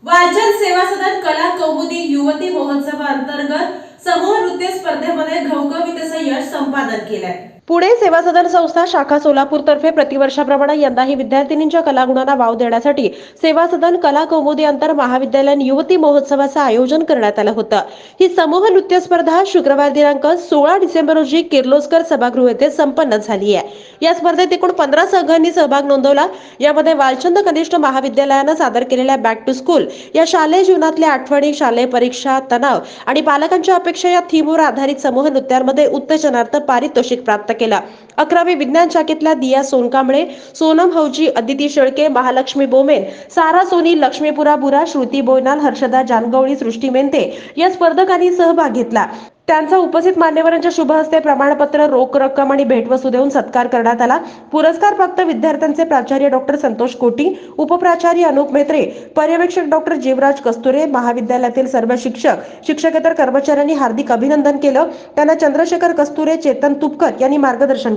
वालचंद सेवा सदन कला कौमुदी युवती महोत्सवा अंतर्गत समूह नृत्य स्पर्धेमध्ये घवघवीत असं यश संपादन केलंय। पुणे सेवा सदन संस्था शाखा सोलापूर तर्फे प्रतिवर्षाप्रमाणे यंदाही विद्यार्थिनींच्या कलागुणांना वाव देण्यासाठी सेवा सदन कला कौमुदी अंतर महाविद्यालयीन युवती महोत्सवाचं आयोजन करण्यात आलं होतं। ही समूह नृत्य स्पर्धा शुक्रवार दिनांक 16 डिसेंबर रोजी किर्लोस्कर सभागृह येथे संपन्न झाली आहे। या स्पर्धेत एकूण 15 संघांनी सहभाग नोंदवला। यामध्ये वालचंद कनिष्ठ महाविद्यालयानं सादर केलेल्या बॅक टू स्कूल या शालेय जीवनातल्या आठवणी, शालेय परीक्षा, तणाव आणि पालकांच्या अपेक्षा या थीमवर आधारित समूह नृत्यांमध्ये उत्तेजनार्थ पारितोषिक प्राप्त केला। 11वी विज्ञान शाखेतल्या दिया सोनकांबळे, सोनम हौजी, अदिती शेळके, महालक्ष्मी बोमेन, सारा सोनी, लक्ष्मीपुरा बुरा, श्रुती बोयनाल, हर्षदा जानगवळी, सृष्टी मेंते या स्पर्धकांनी सहभाग घेतला। त्यांचा उपस्थित मान्यवरांच्या शुभ हस्ते प्रमाणपत्र, रोख रक्कम आणि भेटवस्तू देऊन सत्कार करण्यात आला। पुरस्कार प्राप्त विद्यार्थ्यांचे प्राचार्य डॉक्टर संतोष कोटी, उपप्राचार्य अनुप मेत्रे, पर्यवेक्षक डॉक्टर जीवराज कस्तुरे, महाविद्यालयातील सर्व शिक्षक, शिक्षकेतर कर्मचाऱ्यांनी हार्दिक अभिनंदन केलं। त्यांना चंद्रशेखर कस्तुरे, चेतन तुपकर यांनी मार्गदर्शन